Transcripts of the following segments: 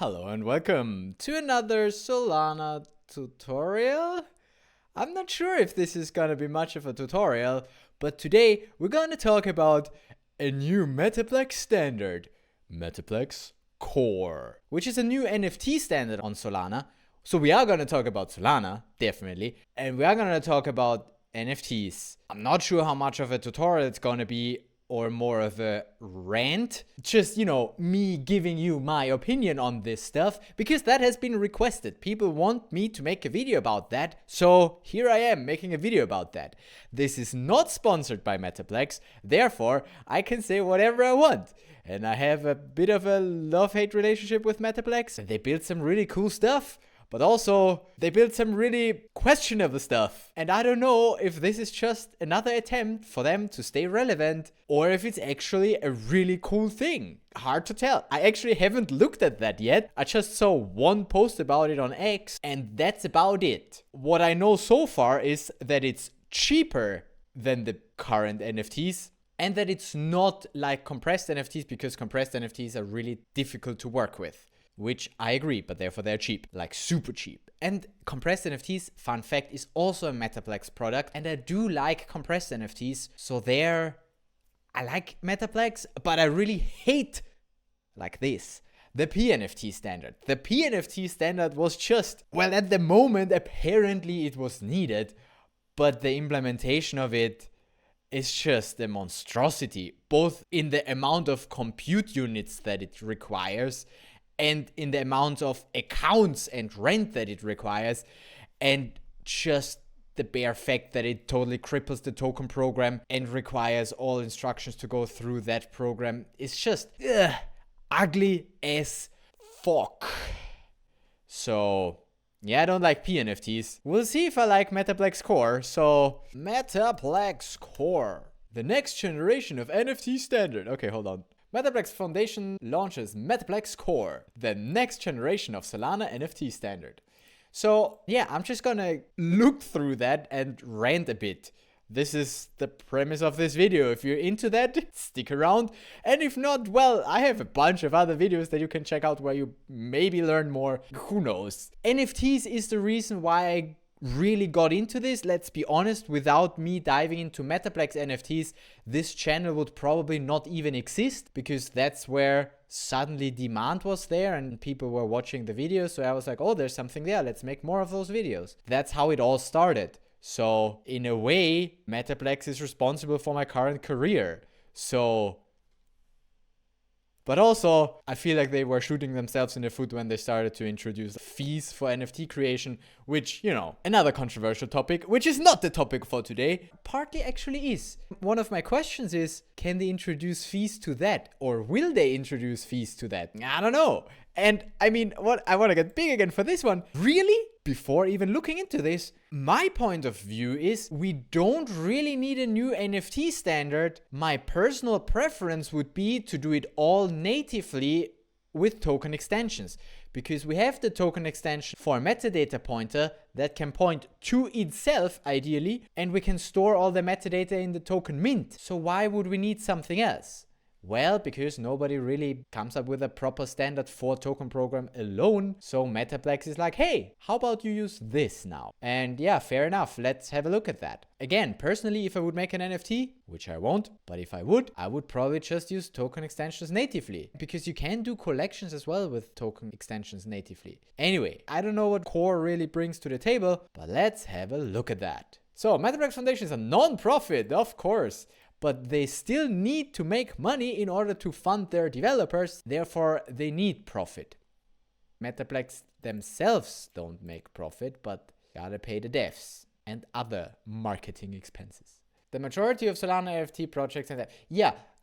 Hello and welcome to another Solana tutorial. I'm not sure if this is gonna be much of a tutorial, but today we're gonna talk about a new Metaplex standard, Metaplex Core, which is a new NFT standard on Solana. So we are gonna talk about Solana, definitely, and we are gonna talk about NFTs. I'm not sure how much of a tutorial it's gonna be, or more of a rant. Just, me giving you my opinion on this stuff, because that has been requested. People want me to make a video about that, so here I am making a video about that. This is not sponsored by Metaplex, therefore I can say whatever I want. And I have a bit of a love-hate relationship with Metaplex. They built some really cool stuff, but also they built some really questionable stuff. And I don't know if this is just another attempt for them to stay relevant or if it's actually a really cool thing. Hard to tell. I actually haven't looked at that yet. I just saw one post about it on X and that's about it. What I know so far is that it's cheaper than the current NFTs and that it's not like compressed NFTs, because compressed NFTs are really difficult to work with. Which I agree, but therefore they're cheap, like super cheap. And compressed NFTs, fun fact, is also a Metaplex product. And I do like compressed NFTs. So I like Metaplex, but I really hate, like this, the PNFT standard. The PNFT standard was just, well, at the moment, apparently it was needed, but the implementation of it is just a monstrosity, both in the amount of compute units that it requires and in the amount of accounts and rent that it requires, and just the bare fact that it totally cripples the token program and requires all instructions to go through that program is just ugly as fuck. So yeah, I don't like PNFTs. We'll see if I like Metaplex Core. So Metaplex Core, the next generation of NFT standard. Okay, hold on. Metaplex Foundation launches Metaplex Core, the next generation of Solana NFT standard. So yeah, I'm just gonna look through that and rant a bit. This is the premise of this video. If you're into that, stick around. And if not, well, I have a bunch of other videos that you can check out where you maybe learn more. Who knows? NFTs is the reason why I really got into this. Let's be honest, without me diving into Metaplex NFTs, this channel would probably not even exist, because that's where suddenly demand was there and people were watching the videos. So I was like, oh, there's something there, let's make more of those videos. That's how it all started. So in a way, Metaplex is responsible for my current career. But also, I feel like they were shooting themselves in the foot when they started to introduce fees for NFT creation, which, another controversial topic, which is not the topic for today, partly actually is. One of my questions is, can they introduce fees to that? Or will they introduce fees to that? I don't know. And I mean, what I want to get big again for this one. Really? Before even looking into this, my point of view is we don't really need a new NFT standard. My personal preference would be to do it all natively with token extensions, because we have the token extension for a metadata pointer that can point to itself ideally, and we can store all the metadata in the token mint. So why would we need something else? Well, because nobody really comes up with a proper standard for token program alone. So Metaplex is like, hey, how about you use this now? And yeah, fair enough. Let's have a look at that. Again, personally, if I would make an NFT, which I won't, but if I would probably just use token extensions natively, because you can do collections as well with token extensions natively. Anyway, I don't know what Core really brings to the table, but let's have a look at that. So Metaplex Foundation is a non-profit, of course, but they still need to make money in order to fund their developers. Therefore, they need profit. Metaplex themselves don't make profit, but gotta pay the devs and other marketing expenses. The majority of Solana NFT projects,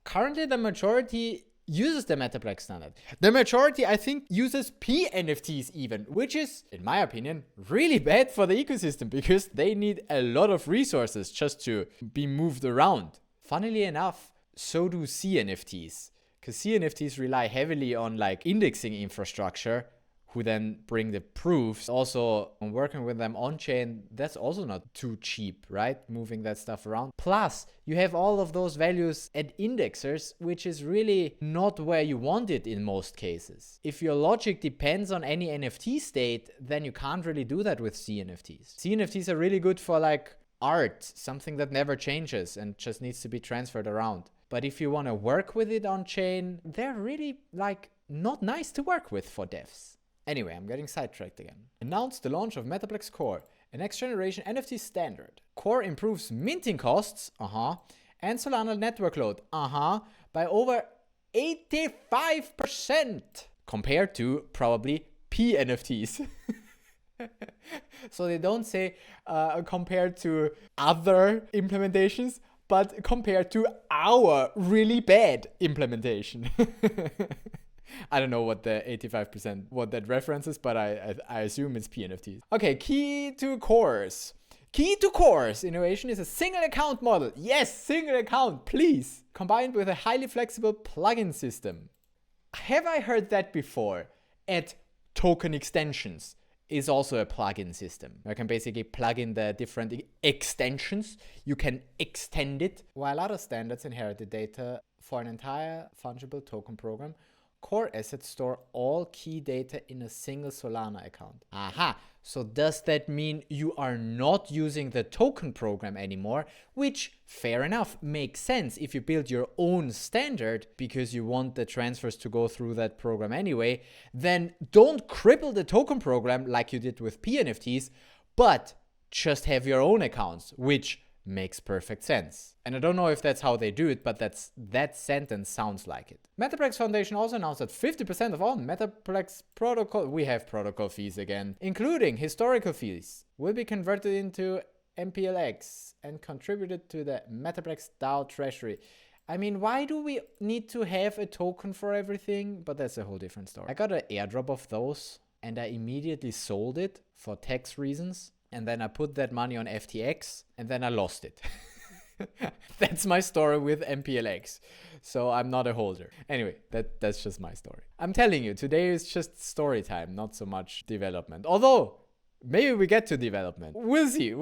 currently the majority uses the Metaplex standard. The majority, I think, uses PNFTs even, which is, in my opinion, really bad for the ecosystem, because they need a lot of resources just to be moved around. Funnily enough, so do CNFTs, because CNFTs rely heavily on indexing infrastructure, who then bring the proofs. Also, working with them on chain, that's also not too cheap, right? Moving that stuff around. Plus, you have all of those values at indexers, which is really not where you want it in most cases. If your logic depends on any NFT state, then you can't really do that with CNFTs. CNFTs are really good for like art, something that never changes and just needs to be transferred around. But if you want to work with it on chain, they're really like not nice to work with for devs. Anyway, I'm getting sidetracked again. Announced the launch of Metaplex Core, a next generation NFT standard. Core improves minting costs, and Solana network load, by over 85% compared to probably P NFTs. So they don't say compared to other implementations, but compared to our really bad implementation. I don't know what the 85%, what that references, but I assume it's PNFTs. Okay, key to cores. Key to cores innovation is a single account model. Yes, single account, please. Combined with a highly flexible plugin system. Have I heard that before? At token extensions is also a plugin system. I can basically plug in the different extensions. You can extend it. While other standards inherit the data for an entire fungible token program, core assets store all key data in a single Solana account. So does that mean you are not using the token program anymore? Which, fair enough, makes sense if you build your own standard because you want the transfers to go through that program anyway. Then don't cripple the token program like you did with PNFTs, but just have your own accounts, which makes perfect sense. And I don't know if that's how they do it, but that sentence sounds like it. Metaplex Foundation also announced that 50% of all Metaplex protocol, we have protocol fees again, including historical fees, will be converted into MPLX and contributed to the Metaplex DAO treasury. I mean, why do we need to have a token for everything? But that's a whole different story. I got an airdrop of those and I immediately sold it for tax reasons. And then I put that money on FTX and then I lost it. That's my story with MPLX. So I'm not a holder. Anyway, that's just my story. I'm telling you, today is just story time, not so much development. Although, maybe we get to development. We'll see.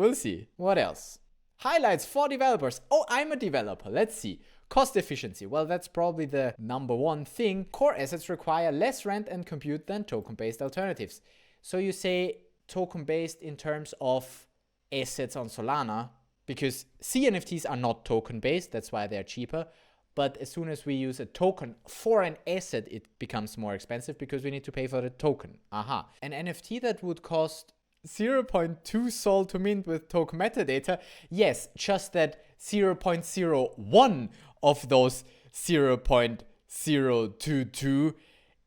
What else? Highlights for developers. Oh, I'm a developer. Let's see. Cost efficiency. Well, that's probably the number one thing. Core assets require less rent and compute than token-based alternatives. So you say token-based in terms of assets on Solana, because CNFTs are not token-based, that's why they're cheaper. But as soon as we use a token for an asset, it becomes more expensive because we need to pay for the token. An NFT that would cost 0.2 sol to mint with token metadata, yes, just that 0.01 of those 0.022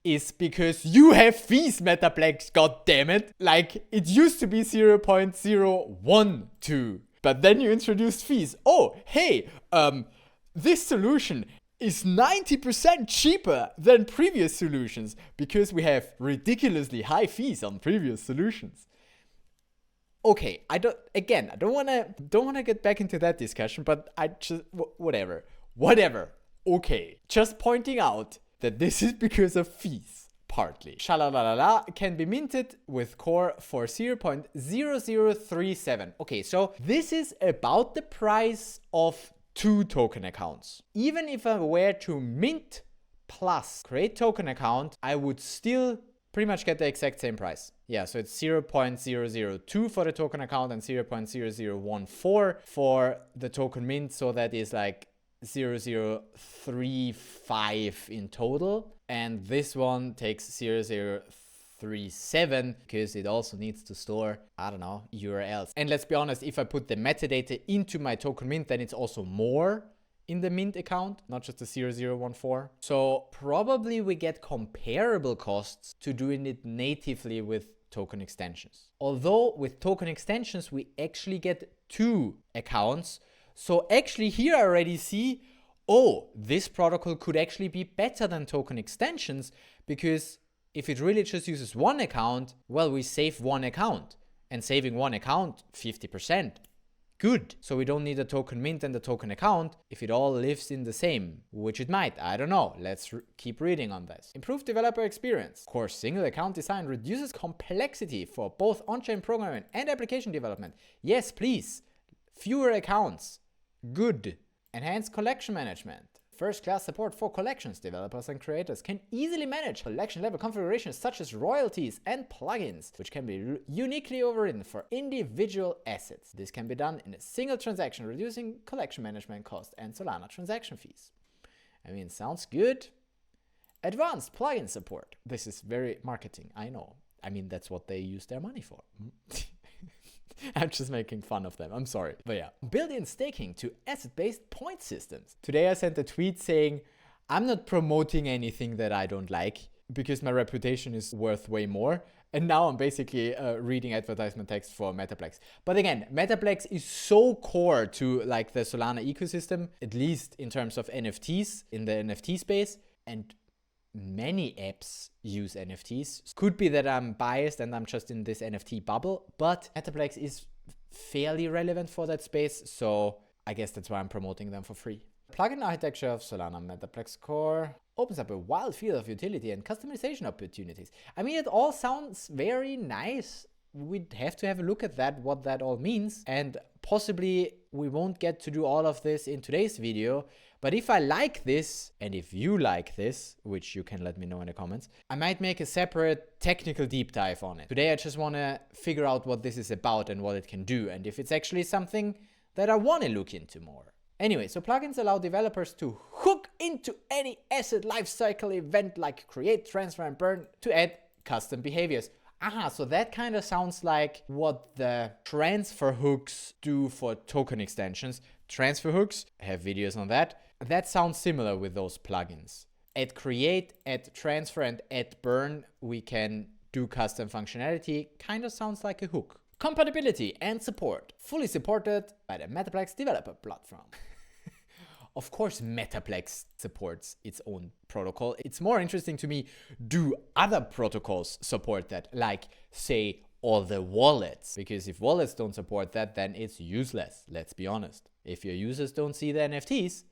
is because you have fees, Metaplex, goddammit. Like, it used to be 0.012, but then you introduced fees. Oh, hey, this solution is 90% cheaper than previous solutions because we have ridiculously high fees on previous solutions. Okay, I don't wanna get back into that discussion, but I just whatever. Okay, just pointing out that this is because of fees, partly. Shalalala can be minted with Core for 0.0037. Okay, so this is about the price of 2 token accounts. Even if I were to mint plus create token account, I would still pretty much get the exact same price. Yeah, so it's 0.002 for the token account and 0.0014 for the token mint. So that is like 0.035 in total. And this one takes 0.037 because it also needs to store, I don't know, URLs. And let's be honest, if I put the metadata into my token mint, then it's also more in the mint account, not just the 0.014. So probably we get comparable costs to doing it natively with token extensions. Although with token extensions, we actually get 2 accounts. So actually here I already see, oh, this protocol could actually be better than token extensions, because if it really just uses 1 account, well, we save 1 account, and saving 1 account, 50%. good. So we don't need a token mint and a token account if it all lives in the same, which it might. I don't know. Let's keep reading on this. Improved developer experience. Of course, single account design reduces complexity for both on-chain programming and application development. Yes, please. Fewer accounts. Good. Enhanced collection management. First-class support for collections. Developers and creators can easily manage collection-level configurations such as royalties and plugins, which can be uniquely overridden for individual assets. This can be done in a single transaction, reducing collection management costs and Solana transaction fees. I mean, sounds good. Advanced plugin support. This is very marketing, I know. I mean, that's what they use their money for. I'm just making fun of them. I'm sorry. But yeah. Built-in staking to asset-based point systems. Today I sent a tweet saying, I'm not promoting anything that I don't like because my reputation is worth way more. And now I'm basically reading advertisement text for Metaplex. But again, Metaplex is so core to like the Solana ecosystem, at least in terms of NFTs in the NFT space. And many apps use NFTs. Could be that I'm biased and I'm just in this NFT bubble, but Metaplex is fairly relevant for that space, so I guess that's why I'm promoting them for free. Plugin architecture of Solana Metaplex Core opens up a wild field of utility and customization opportunities. I mean, it all sounds very nice. We'd have to have a look at that, what that all means, and possibly we won't get to do all of this in today's video. But if I like this, and if you like this, which you can let me know in the comments, I might make a separate technical deep dive on it. Today I just want to figure out what this is about and what it can do, and if it's actually something that I want to look into more. Anyway, so plugins allow developers to hook into any asset lifecycle event like create, transfer, and burn to add custom behaviors. Aha, so that kind of sounds like what the transfer hooks do for token extensions. Transfer hooks, I have videos on that. That sounds similar with those plugins. At create, at transfer, and at burn, we can do custom functionality. Kind of sounds like a hook. Compatibility and support. Fully supported by the Metaplex developer platform. Of course, Metaplex supports its own protocol. It's more interesting to me, do other protocols support that? Like, say, all the wallets. Because if wallets don't support that, then it's useless. Let's be honest. If your users don't see the NFTs,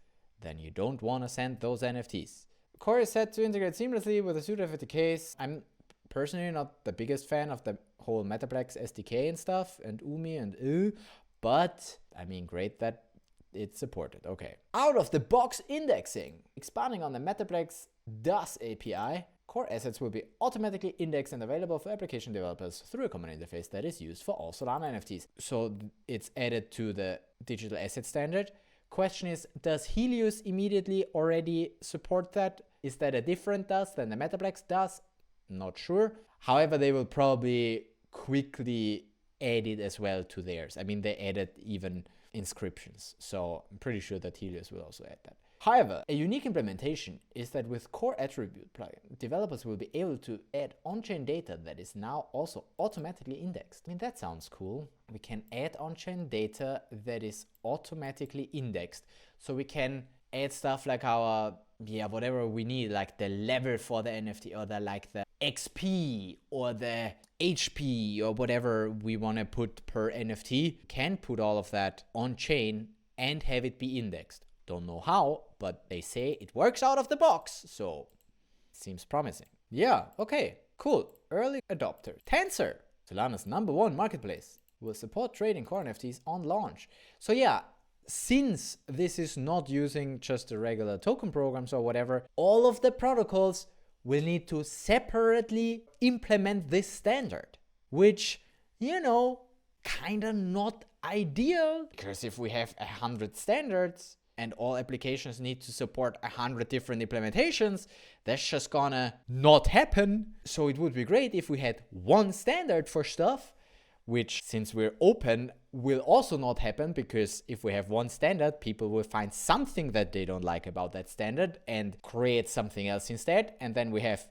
then you don't want to send those NFTs. Core is set to integrate seamlessly with a suite of SDKs. I'm personally not the biggest fan of the whole Metaplex SDK and stuff, and UMI and but I mean, great that it's supported. Okay. Out of the box indexing. Expanding on the Metaplex DOS API, core assets will be automatically indexed and available for application developers through a common interface that is used for all Solana NFTs. So it's added to the digital asset standard. Question is, does Helios immediately already support that? Is that a different DOS than the Metaplex DOS? Not sure. However, they will probably quickly add it as well to theirs. I mean, they added even inscriptions, so I'm pretty sure that Helios will also add that. However, a unique implementation is that with Core Attribute plugin, developers will be able to add on-chain data that is now also automatically indexed. I mean, that sounds cool. We can add on-chain data that is automatically indexed. So we can add stuff like our, whatever we need, like the level for the NFT or the XP or the HP or whatever we want to put per NFT. Can put all of that on-chain and have it be indexed. Don't know how, but they say it works out of the box, so seems promising. Yeah, okay, cool. Early adopter. Tensor, Solana's #1 marketplace, will support trading core NFTs on launch. So yeah, since this is not using just the regular token programs or whatever, all of the protocols will need to separately implement this standard, which, kinda not ideal, because if we have 100 standards, and all applications need to support 100 different implementations, that's just gonna not happen. So it would be great if we had one standard for stuff, which, since we're open, will also not happen, because if we have one standard, people will find something that they don't like about that standard and create something else instead. And then we have,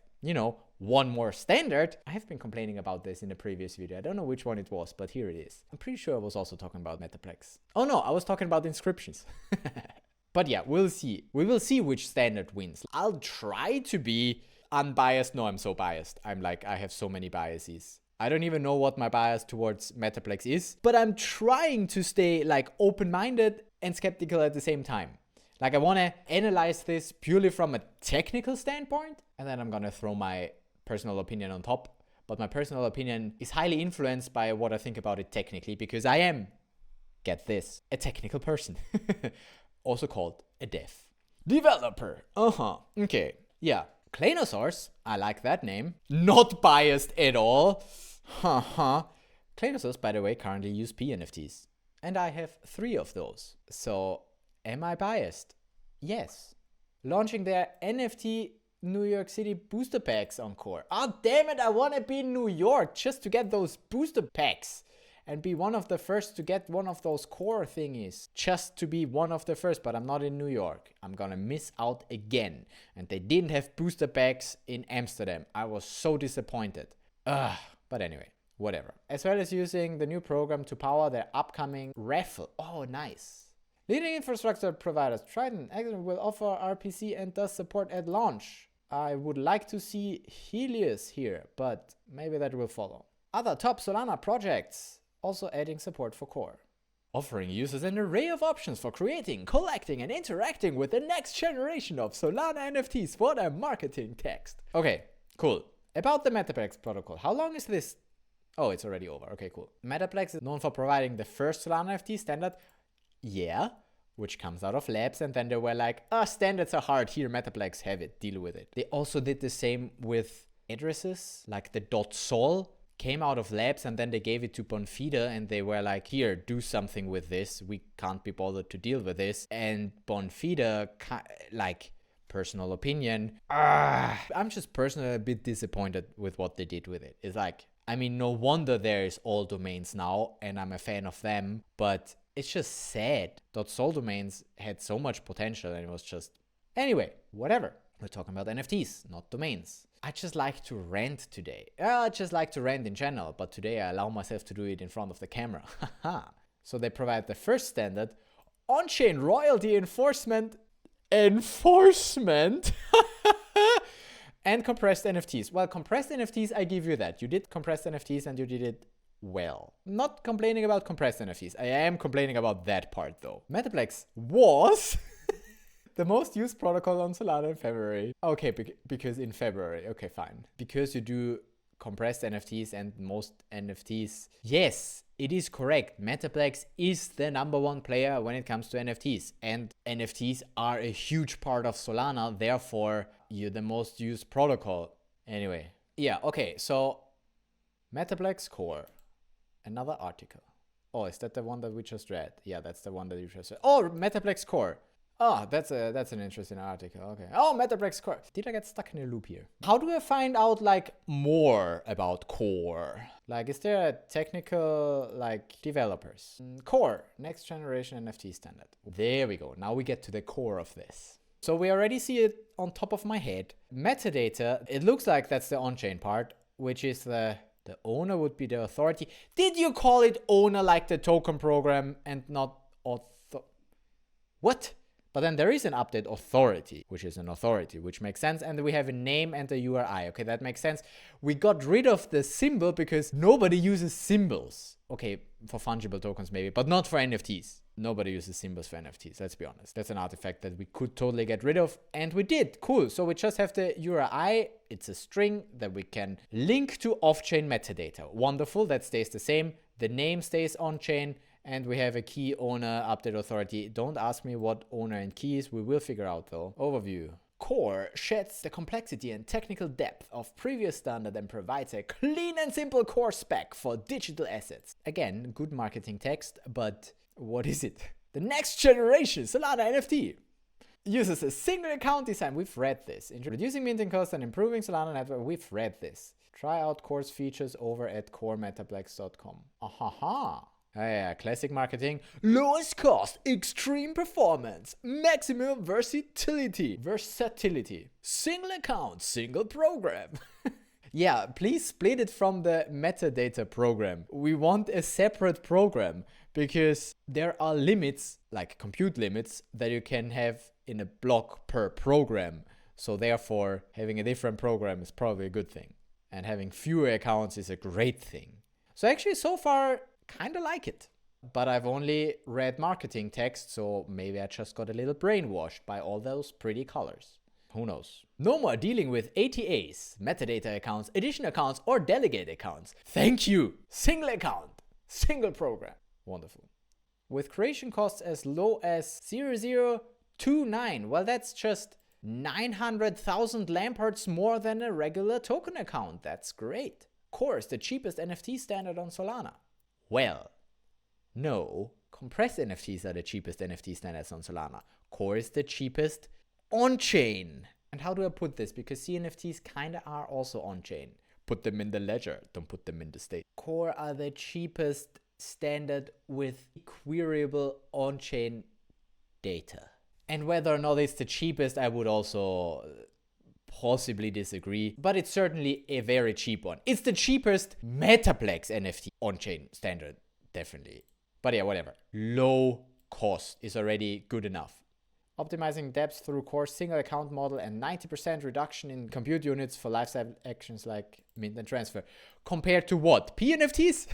one more standard. I have been complaining about this in a previous video. I don't know which one it was, but here it is. I'm pretty sure I was also talking about Metaplex. Oh no, I was talking about inscriptions. But yeah, we'll see. We will see which standard wins. I'll try to be unbiased. No, I'm so biased. I have so many biases. I don't even know what my bias towards Metaplex is, but I'm trying to stay like open-minded and skeptical at the same time. Like I want to analyze this purely from a technical standpoint, and then I'm going to throw my personal opinion on top. But my personal opinion is highly influenced by what I think about it technically, because I am, get this, a technical person. Also called a developer. Okay. Yeah. Claynosaurus, I like that name. Not biased at all. Claynosaurus, by the way, currently use PNFTs. And I have 3 of those. So, am I biased? Yes. Launching their NFT New York City booster packs on Core. Oh, damn it, I want to be in New York just to get those booster packs. And be one of the first to get one of those Core thingies. Just to be one of the first, but I'm not in New York. I'm gonna miss out again. And they didn't have booster packs in Amsterdam. I was so disappointed. But anyway, whatever. As well as using the new program to power their upcoming raffle. Oh, nice. Leading infrastructure providers, Trident, Axon will offer RPC and does support at launch. I would like to see Helios here, but maybe that will follow. Other top Solana projects. Also adding support for Core. Offering users an array of options for creating, collecting, and interacting with the next generation of Solana NFTs for their marketing text. Okay, cool. About the Metaplex protocol, how long is this? Oh, it's already over. Okay, cool. Metaplex is known for providing the first Solana NFT standard. Yeah, which comes out of labs, and then they were like, standards are hard, here, Metaplex, have it, deal with it. They also did the same with addresses, like the .sol. Came out of labs, and then they gave it to Bonfida, and they were like, here, do something with this. We can't be bothered to deal with this. And Bonfida, like, personal opinion, I'm just personally a bit disappointed with what they did with it. It's like, I mean, no wonder there is all domains now, and I'm a fan of them, but it's just sad. .sol domains had so much potential, and it was just... Anyway, whatever. We're talking about NFTs, not domains. I just like to rant today. I just like to rant in general, but today I allow myself to do it in front of the camera. So they provide the first standard, on-chain royalty enforcement, and compressed NFTs. Well, compressed NFTs, I give you that. You did compressed NFTs and you did it well. Not complaining about compressed NFTs. I am complaining about that part though. Metaplex was... the most used protocol on Solana in February. Okay, because in February. Okay, fine. Because you do compressed NFTs and most NFTs. Yes, it is correct. Metaplex is the #1 player when it comes to NFTs. And NFTs are a huge part of Solana. Therefore, you're the most used protocol. Anyway. Yeah, okay. So, Metaplex Core. Another article. Oh, is that the one that we just read? Yeah, that's the one that you just read. Oh, Metaplex Core. Oh, that's an interesting article. Okay. Oh, Metaplex Core. Did I get stuck in a loop here? How do I find out like more about Core? Like, is there a technical like developers? Core, next generation NFT standard. There we go. Now we get to the core of this. So we already see it on top of my head. Metadata, it looks like that's the on-chain part, which is the owner would be the authority. Did you call it owner like the token program and not what? But then there is an update authority, which is an authority, which makes sense. And we have a name and a URI. Okay, that makes sense. We got rid of the symbol because nobody uses symbols. Okay, for fungible tokens maybe, but not for NFTs. Nobody uses symbols for NFTs, let's be honest. That's an artifact that we could totally get rid of. And we did. Cool. So we just have the URI. It's a string that we can link to off-chain metadata. Wonderful. That stays the same. The name stays on-chain. And we have a key owner update authority. Don't ask me what owner and key is. We will figure out though. Overview. Core sheds the complexity and technical depth of previous standard and provides a clean and simple core spec for digital assets. Again, good marketing text, but what is it? The next generation Solana NFT uses a single account design. We've read this. Reducing minting costs and improving Solana network. We've read this. Try out Core's features over at coremetaplex.com. Ahaha. Yeah, classic marketing. Lowest cost, extreme performance, maximum versatility. Single account, single program. Yeah, please split it from the metadata program. We want a separate program because there are limits, like compute limits, that you can have in a block per program. So therefore, having a different program is probably a good thing. And having fewer accounts is a great thing. So actually, so far, kind of like it. But I've only read marketing text, so maybe I just got a little brainwashed by all those pretty colors. Who knows? No more dealing with ATAs, metadata accounts, edition accounts, or delegate accounts. Thank you! Single account, single program. Wonderful. With creation costs as low as 0.029, well, that's just 900,000 Lamperts more than a regular token account. That's great. Core is the cheapest NFT standard on Solana. Well, no, compressed NFTs are the cheapest NFT standards on Solana. Core is the cheapest on-chain. And how do I put this? Because CNFTs kinda are also on-chain. Put them in the ledger, don't put them in the state. Core are the cheapest standard with queryable on-chain data. And whether or not it's the cheapest, I would also possibly disagree, but it's certainly a very cheap one. It's the cheapest Metaplex NFT on-chain standard, definitely. But yeah, whatever. Low cost is already good enough. Optimizing depth through Core single account model and 90% reduction in compute units for lifecycle actions like mint and transfer. Compared to what? PNFTs?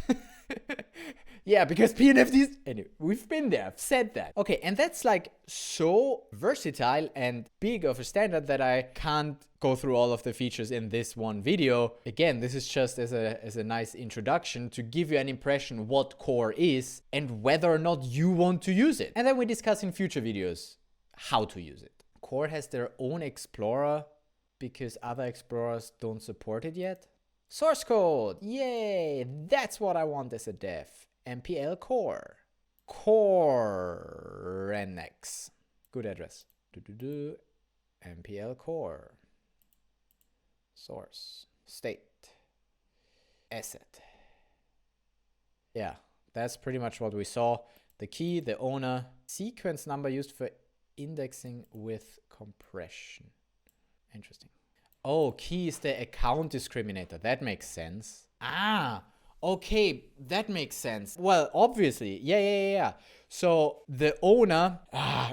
Yeah, because PNFTs, anyway, we've been there, I've said that. Okay, and that's like so versatile and big of a standard that I can't go through all of the features in this one video. Again, this is just as a nice introduction to give you an impression what Core is and whether or not you want to use it. And then we discuss in future videos how to use it. Core has their own explorer because other explorers don't support it yet. Source code, yay, that's what I want as a dev. MPL Core. Core NX. Good address. MPL Core. Source. State. Asset. Yeah, that's pretty much what we saw. The key, the owner, sequence number used for indexing with compression. Interesting. Oh, key is the account discriminator. That makes sense. Ah, okay, that makes sense. Well, obviously, yeah. So the owner,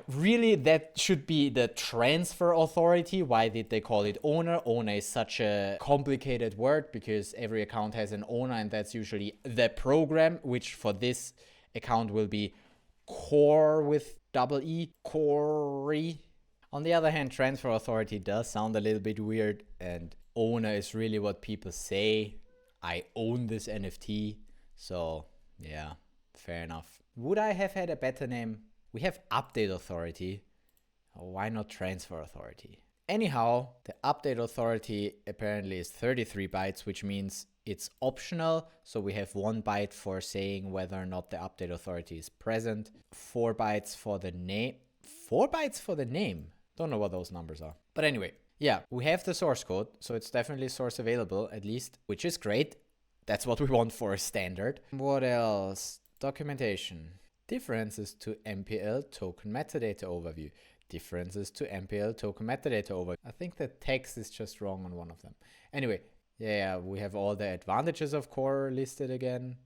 really that should be the transfer authority. Why did they call it owner? Owner is such a complicated word because every account has an owner and that's usually the program, which for this account will be core with double E, core. On the other hand, transfer authority does sound a little bit weird and owner is really what people say. I own this NFT. So yeah, fair enough. Would I have had a better name? We have update authority. Why not transfer authority? Anyhow, the update authority apparently is 33 bytes, which means it's optional. So we have 1 byte for saying whether or not the update authority is present. 4 bytes for the name. 4 bytes for the name. Don't know what those numbers are. But anyway, yeah, we have the source code. So it's definitely source available at least, which is great. That's what we want for a standard. What else? Documentation. Differences to MPL token metadata overview. Differences to MPL token metadata overview. I think the text is just wrong on one of them. Anyway, yeah, we have all the advantages of Core listed again.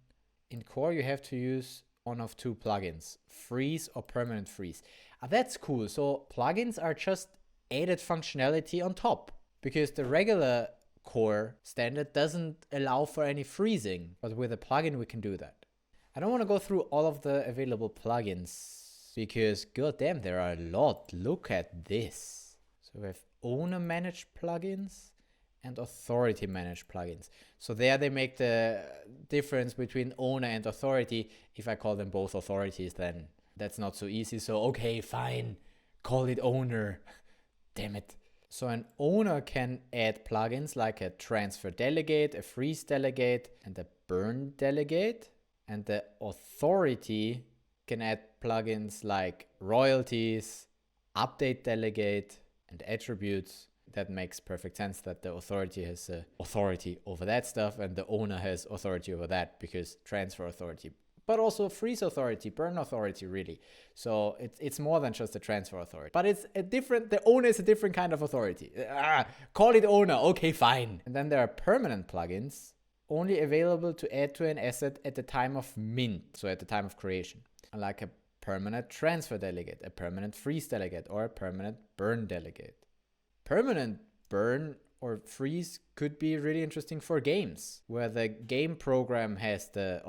In Core, you have to use one of 2 plugins, freeze or permanent freeze. That's cool. So plugins are just added functionality on top because the regular Core standard doesn't allow for any freezing, but with a plugin we can do that. I don't want to go through all of the available plugins because goddamn, there are a lot. Look at this. So we have owner managed plugins and authority managed plugins. So there they make the difference between owner and authority. If I call them both authorities, then that's not so easy. So okay, fine, call it owner. Damn it. So an owner can add plugins like a transfer delegate, a freeze delegate, and a burn delegate. And the authority can add plugins like royalties, update delegate, and attributes. That makes perfect sense that the authority has authority over that stuff and the owner has authority over that because transfer authority, but also freeze authority, burn authority, really. So it's more than just a transfer authority, but it's a different, the owner is a different kind of authority. Call it owner, okay, fine. And then there are permanent plugins only available to add to an asset at the time of mint, so at the time of creation, like a permanent transfer delegate, a permanent freeze delegate, or a permanent burn delegate. Permanent burn or freeze could be really interesting for games, where the game program has the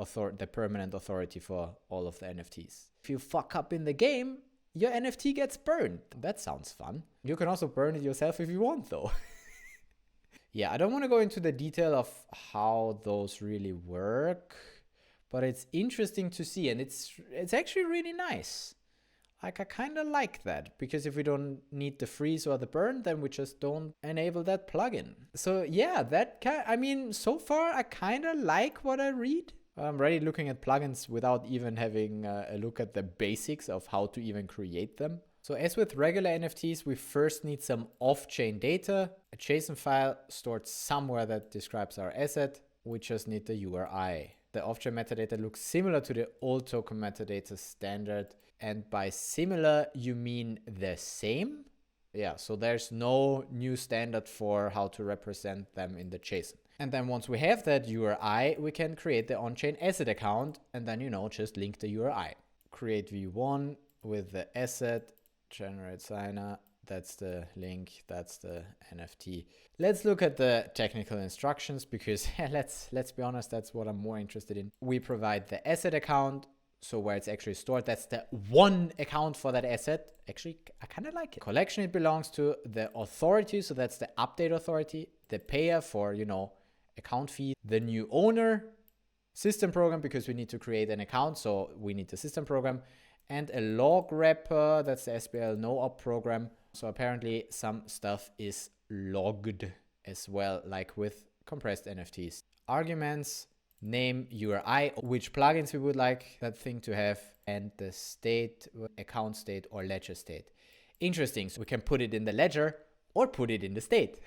permanent authority for all of the NFTs. If you fuck up in the game, your NFT gets burned. That sounds fun. You can also burn it yourself if you want, though. Yeah, I don't want to go into the detail of how those really work, but it's interesting to see, and it's actually really nice. Like, I kind of like that, because if we don't need the freeze or the burn, then we just don't enable that plugin. So yeah, so far I kind of like what I read. I'm already looking at plugins without even having a look at the basics of how to even create them. So as with regular NFTs, we first need some off-chain data, a JSON file stored somewhere that describes our asset. We just need the URI. The off-chain metadata looks similar to the old token metadata standard. And by similar, you mean the same? Yeah, so there's no new standard for how to represent them in the JSON. And then once we have that URI, we can create the on-chain asset account and then, just link the URI. Create v1 with the asset, generate signer. That's the link, that's the NFT. Let's look at the technical instructions, because let's be honest, that's what I'm more interested in. We provide the asset account, so where it's actually stored. That's the one account for that asset. Actually, I kind of like it. Collection, it belongs to the authority, so that's the update authority. The payer for, account fee. The new owner, system program, because we need to create an account, so we need the system program. And a log wrapper, that's the SBL no-op program. So apparently some stuff is logged as well, like with compressed NFTs. Arguments, name, URI, which plugins we would like that thing to have, and the state, account state or ledger state. Interesting, so we can put it in the ledger or put it in the state.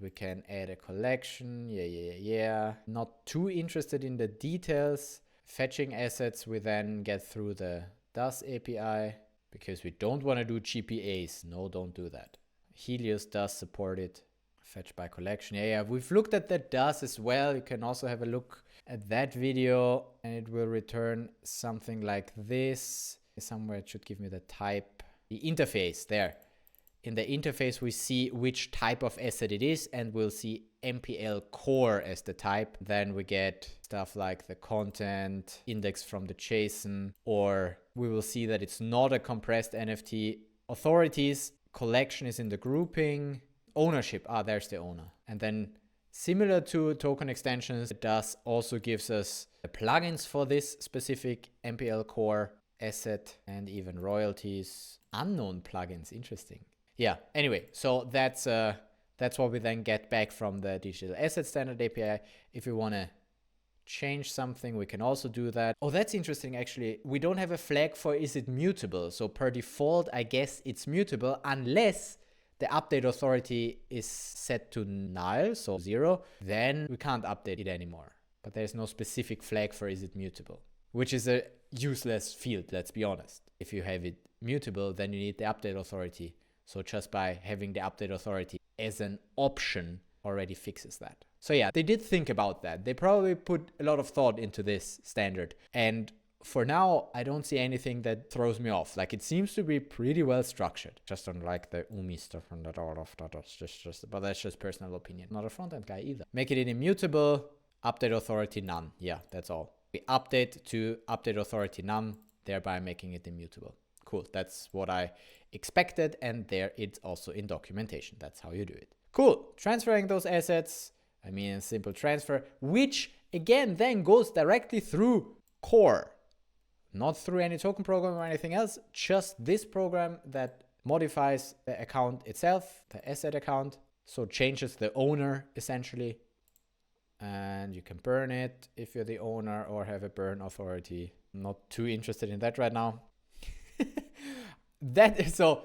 We can add a collection, yeah. Not too interested in the details. Fetching assets, we then get through the DAS API, because we don't want to do GPAs. No, don't do that. Helios does support it. Fetch by collection. Yeah, we've looked at that DAS as well. You can also have a look at that video, and it will return something like this. Somewhere it should give me the type, the interface there. In the interface, we see which type of asset it is, and we'll see MPL core as the type. Then we get stuff like the content index from the JSON, or we will see that it's not a compressed NFT. Authorities, collection is in the grouping. Ownership, there's the owner. And then similar to token extensions, it does also gives us the plugins for this specific MPL core asset, and even royalties. Unknown plugins, interesting. Yeah, anyway, so that's what we then get back from the digital asset standard API. If we want to change something, we can also do that. Oh, that's interesting, actually. We don't have a flag for is it mutable. So per default, I guess it's mutable unless the update authority is set to null, so 0. Then we can't update it anymore. But there's no specific flag for is it mutable, which is a useless field, let's be honest. If you have it mutable, then you need the update authority. So just by having the update authority as an option already fixes that. So yeah, they did think about that. They probably put a lot of thought into this standard. And for now, I don't see anything that throws me off. Like, it seems to be pretty well structured. Just don't like the UMI stuff and that all of that. But that's just personal opinion. Not a front-end guy either. Make it immutable, update authority none. Yeah, that's all. We update to update authority none, thereby making it immutable. Cool, that's what I expected, and there it's also in documentation. That's how you do it. Cool, transferring those assets, a simple transfer, which again then goes directly through Core, not through any token program or anything else, just this program that modifies the account itself, the asset account, so changes the owner essentially, and you can burn it if you're the owner or have a burn authority. Not too interested in that right now. That is so.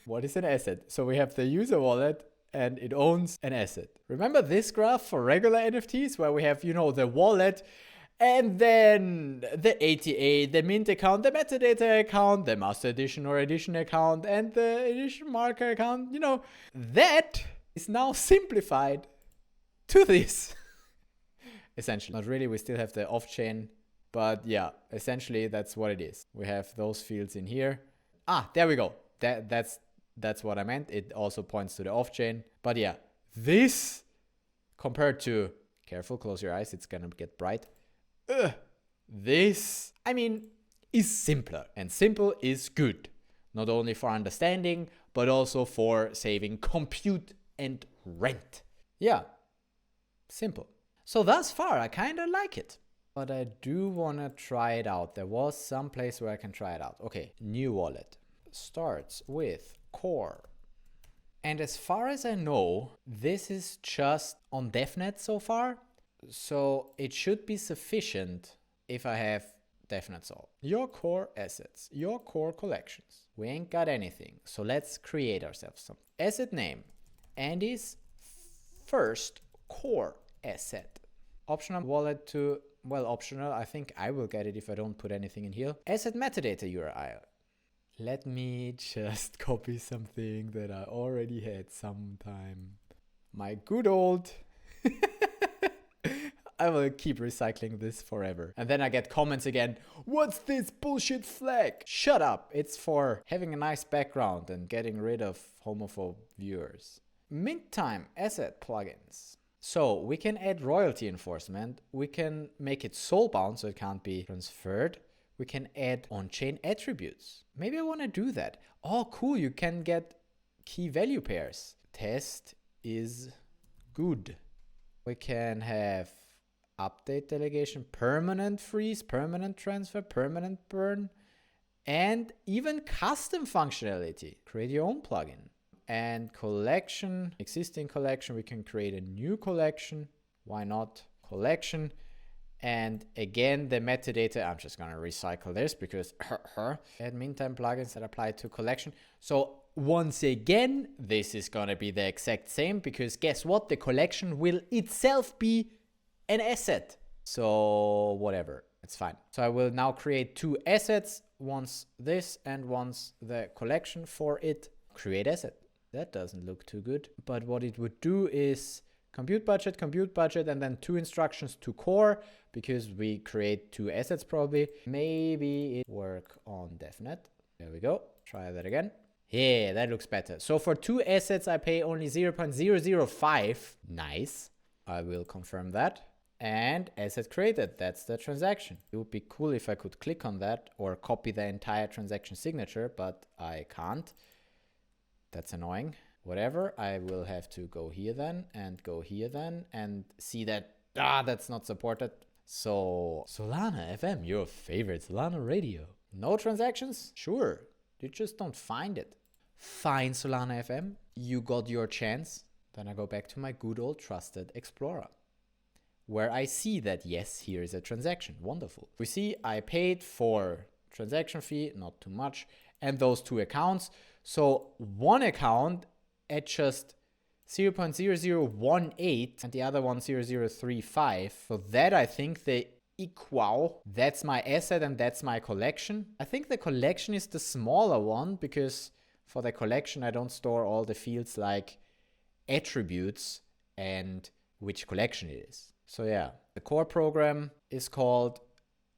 What is an asset? So we have the user wallet and it owns an asset. Remember this graph for regular NFTs where we have, the wallet and then the ATA, the mint account, the metadata account, the master edition or edition account, and the edition marker account. That is now simplified to this. Essentially, not really. We still have the off-chain, but yeah, essentially that's what it is. We have those fields in here. There we go. That's what I meant. It also points to the off-chain. But yeah, This, compared to, careful, close your eyes, it's gonna get bright. This, I mean, is simpler, and simple is good. Not only for understanding, but also for saving compute and rent. Yeah, simple. So thus far, I kind of like it. But I do want to try it out. There was some place where I can try it out. Okay, new wallet. Starts with core. And as far as I know, this is just on DevNet so far. So it should be sufficient if I have DevNet.sol. Your core assets, your core collections. We ain't got anything. So let's create ourselves some. Asset name, Andy's first core asset. Optional wallet to, well, optional. I think I will get it if I don't put anything in here. Asset metadata URL. Let me just copy something that I already had sometime. My good old... I will keep recycling this forever. And then I get comments again. What's this bullshit flag? Shut up. It's for having a nice background and getting rid of homophobe viewers. Mint time asset plugins. So we can add royalty enforcement. We can make it soul bound so it can't be transferred. We can add on-chain attributes. Maybe I want to do that. Oh, cool. You can get key value pairs. Test is good. We can have update delegation, permanent freeze, permanent transfer, permanent burn, and even custom functionality. Create your own plugin. And collection, existing collection, we can create a new collection. Why not? Collection. And again, the metadata, I'm just gonna recycle this because add meantime plugins that apply to collection. So once again, this is gonna be the exact same because guess what? The collection will itself be an asset. So whatever, it's fine. So I will now create two assets, once this and once the collection for it. Create asset. That doesn't look too good. But what it would do is compute budget, and then two instructions to core because we create two assets probably. Maybe it work on DevNet. There we go. Try that again. Yeah, that looks better. So for two assets, I pay only 0.005. Nice. I will confirm that. And asset created, that's the transaction. It would be cool if I could click on that or copy the entire transaction signature, but I can't. That's annoying. Whatever, I will have to go here then and go here then and see that, that's not supported. So Solana FM, your favorite Solana radio. No transactions? Sure, you just don't find it. Fine, Solana FM, you got your chance. Then I go back to my good old trusted Explorer, where I see that, yes, here is a transaction. Wonderful. We see I paid for transaction fee, not too much, and those two accounts. So one account at just 0.0018 and the other one 0.0035. So that I think they equal. That's my asset and that's my collection. I think the collection is the smaller one because for the collection I don't store all the fields like attributes and which collection it is. So yeah, the core program is called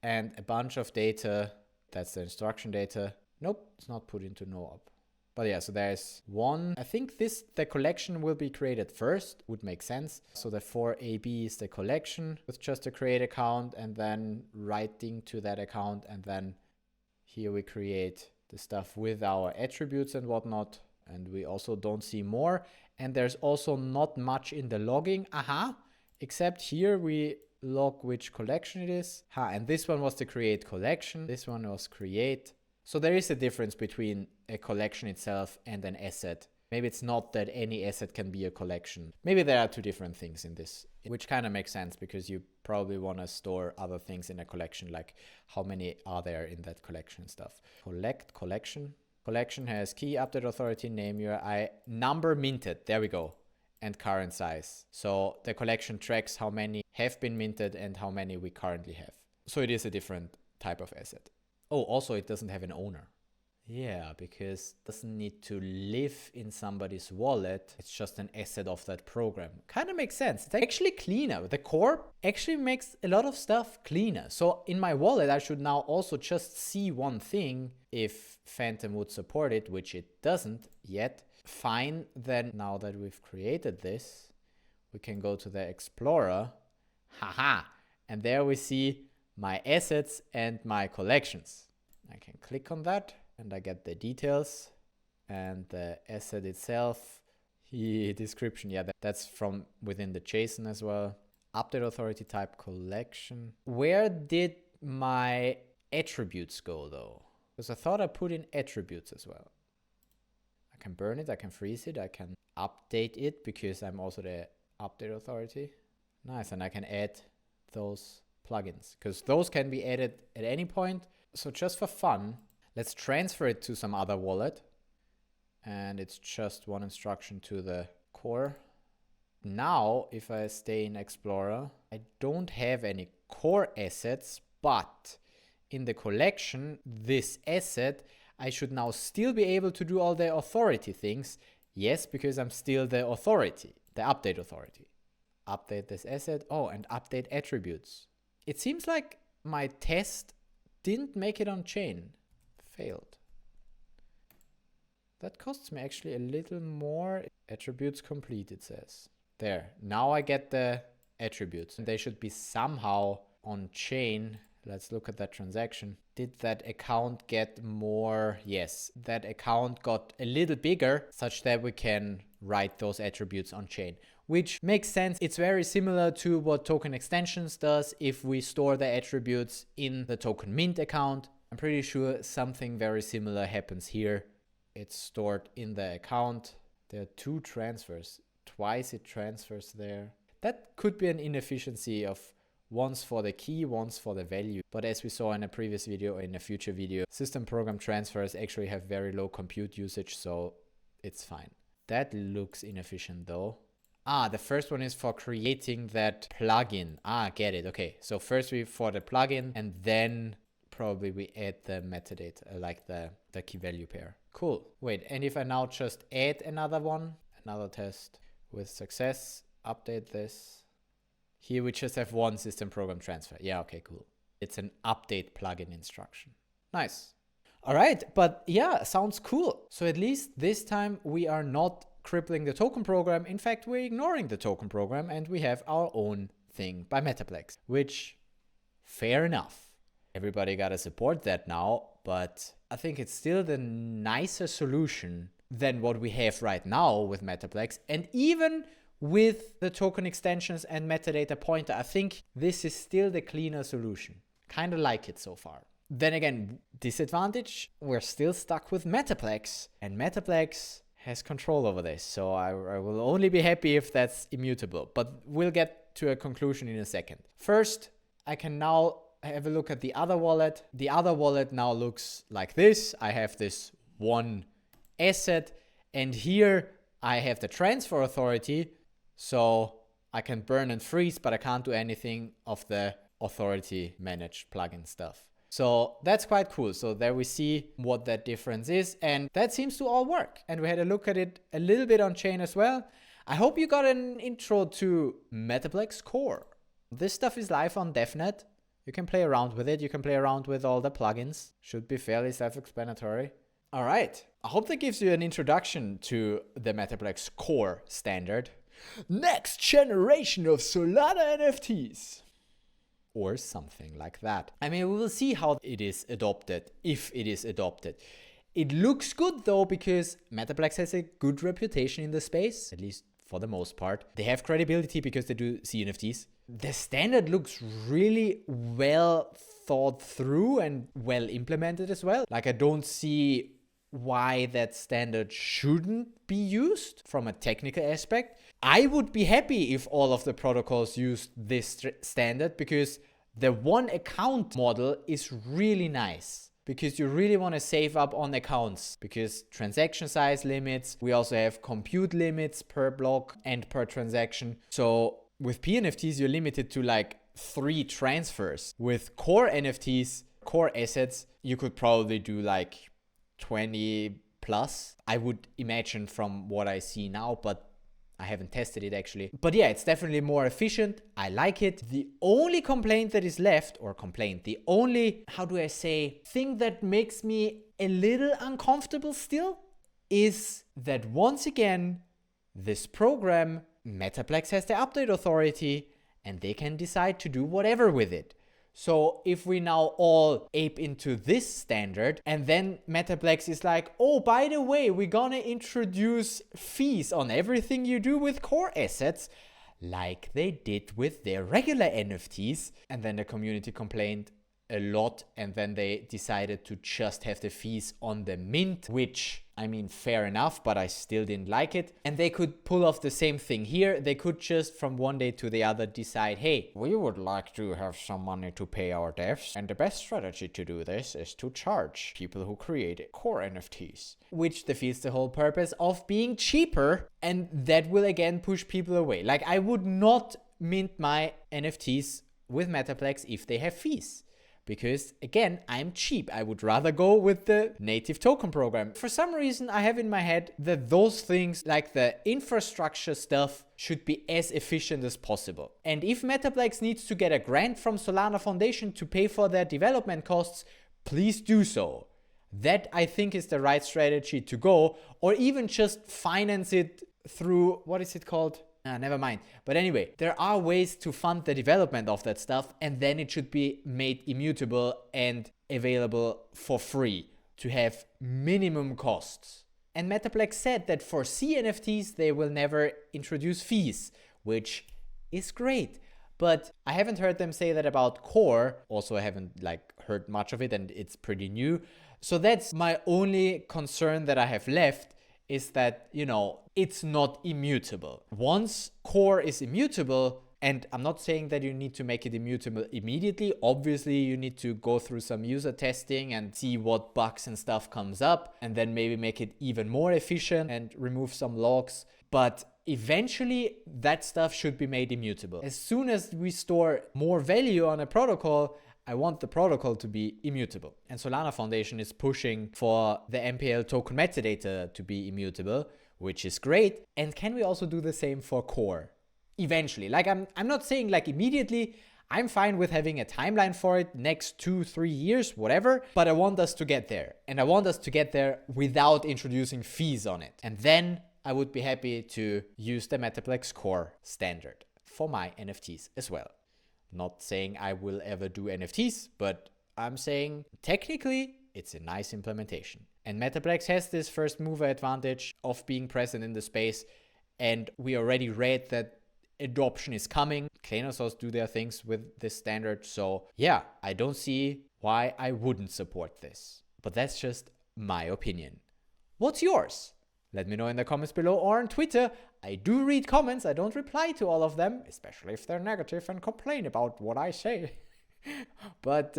and a bunch of data. That's the instruction data. Nope, it's not put into no op. But yeah, so there's one. I think the collection will be created first, would make sense. So the 4AB is the collection with just a create account and then writing to that account. And then here we create the stuff with our attributes and whatnot. And we also don't see more. And there's also not much in the logging. Except here we log which collection it is. And this one was the create collection. This one was create. So there is a difference between a collection itself and an asset. Maybe it's not that any asset can be a collection. Maybe there are two different things in this, which kind of makes sense because you probably want to store other things in a collection, like how many are there in that collection and stuff. Collect collection. Collection has key, update authority, name, URI, number minted. There we go. And current size. So the collection tracks how many have been minted and how many we currently have. So it is a different type of asset. Oh, also it doesn't have an owner. Yeah, because it doesn't need to live in somebody's wallet. It's just an asset of that program. Kind of makes sense. It's actually cleaner. The core actually makes a lot of stuff cleaner. So in my wallet, I should now also just see one thing if Phantom would support it, which it doesn't yet. Fine, then now that we've created this, we can go to the Explorer. Haha. And there we see my assets and my collections. I can click on that and I get the details and the asset itself. Description, yeah, that's from within the JSON as well. Update authority type collection. Where did my attributes go though? Because I thought I put in attributes as well. I can burn it, I can freeze it, I can update it because I'm also the update authority. Nice, and I can add those plugins because those can be added at any point. So just for fun, let's transfer it to some other wallet. And it's just one instruction to the core. Now, if I stay in Explorer, I don't have any core assets, but in the collection, this asset, I should now still be able to do all the authority things. Yes, because I'm still the authority, the update authority. Update this asset. Oh, and update attributes. It seems like my test didn't make it on chain. Failed. That costs me actually a little more. Attributes complete, it says. There. Now I get the attributes. They should be somehow on chain. Let's look at that transaction. Did that account get more? Yes, that account got a little bigger such that we can write those attributes on chain, which makes sense. It's very similar to what token extensions does if we store the attributes in the token mint account. I'm pretty sure something very similar happens here. It's stored in the account. There are two transfers. Twice it transfers there. That could be an inefficiency of once for the key, once for the value. But as we saw in a previous video or in a future video, system program transfers actually have very low compute usage, so it's fine. That looks inefficient though. The first one is for creating that plugin. Get it. Okay, so first we for the plugin and then probably we add the metadata, like the key value pair. Cool. Wait, and if I now just add another one, another test with success, update this. Here we just have one system program transfer. Yeah, okay, cool. It's an update plugin instruction. Nice. All right, but yeah, sounds cool. So at least this time we are not crippling the token program. In fact, we're ignoring the token program and we have our own thing by Metaplex, which fair enough. Everybody gotta support that now, but I think it's still the nicer solution than what we have right now with Metaplex. And even with the token extensions and metadata pointer, I think this is still the cleaner solution. Kind of like it so far. Then again, disadvantage, we're still stuck with Metaplex, and Metaplex has control over this. So I will only be happy if that's immutable, but we'll get to a conclusion in a second. First, I can now have a look at the other wallet. The other wallet now looks like this. I have this one asset, and here I have the transfer authority. So I can burn and freeze, but I can't do anything of the authority managed plugin stuff. So that's quite cool. So there we see what that difference is, and that seems to all work. And we had a look at it a little bit on chain as well. I hope you got an intro to Metaplex Core. This stuff is live on DevNet. You can play around with it. You can play around with all the plugins. Should be fairly self-explanatory. All right. I hope that gives you an introduction to the Metaplex Core standard. Next generation of Solana NFTs. Or something like that. I mean, we will see how it is adopted, if it is adopted. It looks good though, because Metaplex has a good reputation in the space, at least for the most part. They have credibility because they do CNFTs. The standard looks really well thought through and well implemented as well. Like, I don't see why that standard shouldn't be used from a technical aspect. I would be happy if all of the protocols used this standard, because the one account model is really nice, because you really want to save up on accounts, because transaction size limits, we also have compute limits per block and per transaction. So with PNFTs, you're limited to like 3 transfers. With core NFTs, core assets, you could probably do like 20 plus, I would imagine, from what I see now, but I haven't tested it actually. But yeah, it's definitely more efficient. I like it. The only complaint that is left, or complaint, the only, how do I say, thing that makes me a little uncomfortable still, is that once again, this program Metaplex has the update authority and they can decide to do whatever with it. So if we now all ape into this standard and then Metaplex is like, oh, by the way, we're gonna introduce fees on everything you do with core assets, like they did with their regular NFTs, and then the community complained a lot, and then they decided to just have the fees on the mint, which, I mean, fair enough, but I still didn't like it. And they could pull off the same thing here. They could just from one day to the other decide, hey, we would like to have some money to pay our devs, and the best strategy to do this is to charge people who create core NFTs, which defeats the whole purpose of being cheaper, and that will again push people away. Like, I would not mint my NFTs with Metaplex if they have fees. Because again, I'm cheap. I would rather go with the native token program. For some reason, I have in my head that those things, like the infrastructure stuff, should be as efficient as possible. And if Metaplex needs to get a grant from Solana Foundation to pay for their development costs, please do so. That, I think, is the right strategy to go, or even just finance it through, what is it called? Never mind. But anyway, there are ways to fund the development of that stuff, and then it should be made immutable and available for free to have minimum costs. And Metaplex said that for C NFTs, they will never introduce fees, which is great. But I haven't heard them say that about Core. Also, I haven't heard much of it, and it's pretty new. So that's my only concern that I have left, is that, it's not immutable. Once Core is immutable, and I'm not saying that you need to make it immutable immediately. Obviously, you need to go through some user testing and see what bugs and stuff comes up, and then maybe make it even more efficient and remove some logs. But eventually, that stuff should be made immutable. As soon as we store more value on a protocol, I want the protocol to be immutable. And Solana Foundation is pushing for the MPL token metadata to be immutable, which is great. And can we also do the same for Core? Eventually. I'm not saying immediately. I'm fine with having a timeline for it, next 2-3 years, whatever. But I want us to get there. And I want us to get there without introducing fees on it. And then I would be happy to use the Metaplex Core standard for my NFTs as well. Not saying I will ever do NFTs, but I'm saying technically it's a nice implementation. And Metaplex has this first mover advantage of being present in the space. And we already read that adoption is coming. Cleanosaurs do their things with this standard. So yeah, I don't see why I wouldn't support this. But that's just my opinion. What's yours? Let me know in the comments below or on Twitter. I do read comments. I don't reply to all of them, especially if they're negative and complain about what I say. But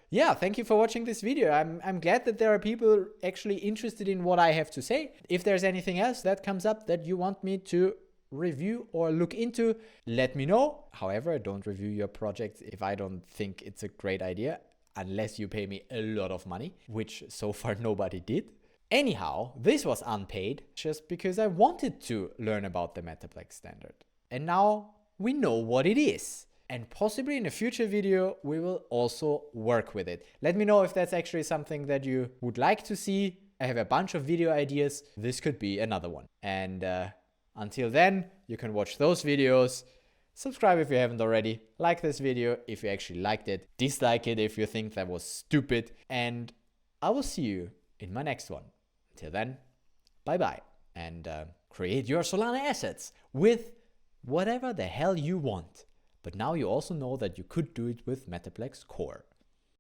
yeah, thank you for watching this video. I'm glad that there are people actually interested in what I have to say. If there's anything else that comes up that you want me to review or look into, let me know. However, I don't review your project if I don't think it's a great idea, unless you pay me a lot of money, which so far nobody did. Anyhow, this was unpaid just because I wanted to learn about the Metaplex standard. And now we know what it is. And possibly in a future video, we will also work with it. Let me know if that's actually something that you would like to see. I have a bunch of video ideas. This could be another one. And until then, you can watch those videos. Subscribe if you haven't already. Like this video if you actually liked it. Dislike it if you think that was stupid. And I will see you in my next one. Until then, bye-bye. And create your Solana assets with whatever the hell you want. But now you also know that you could do it with Metaplex Core.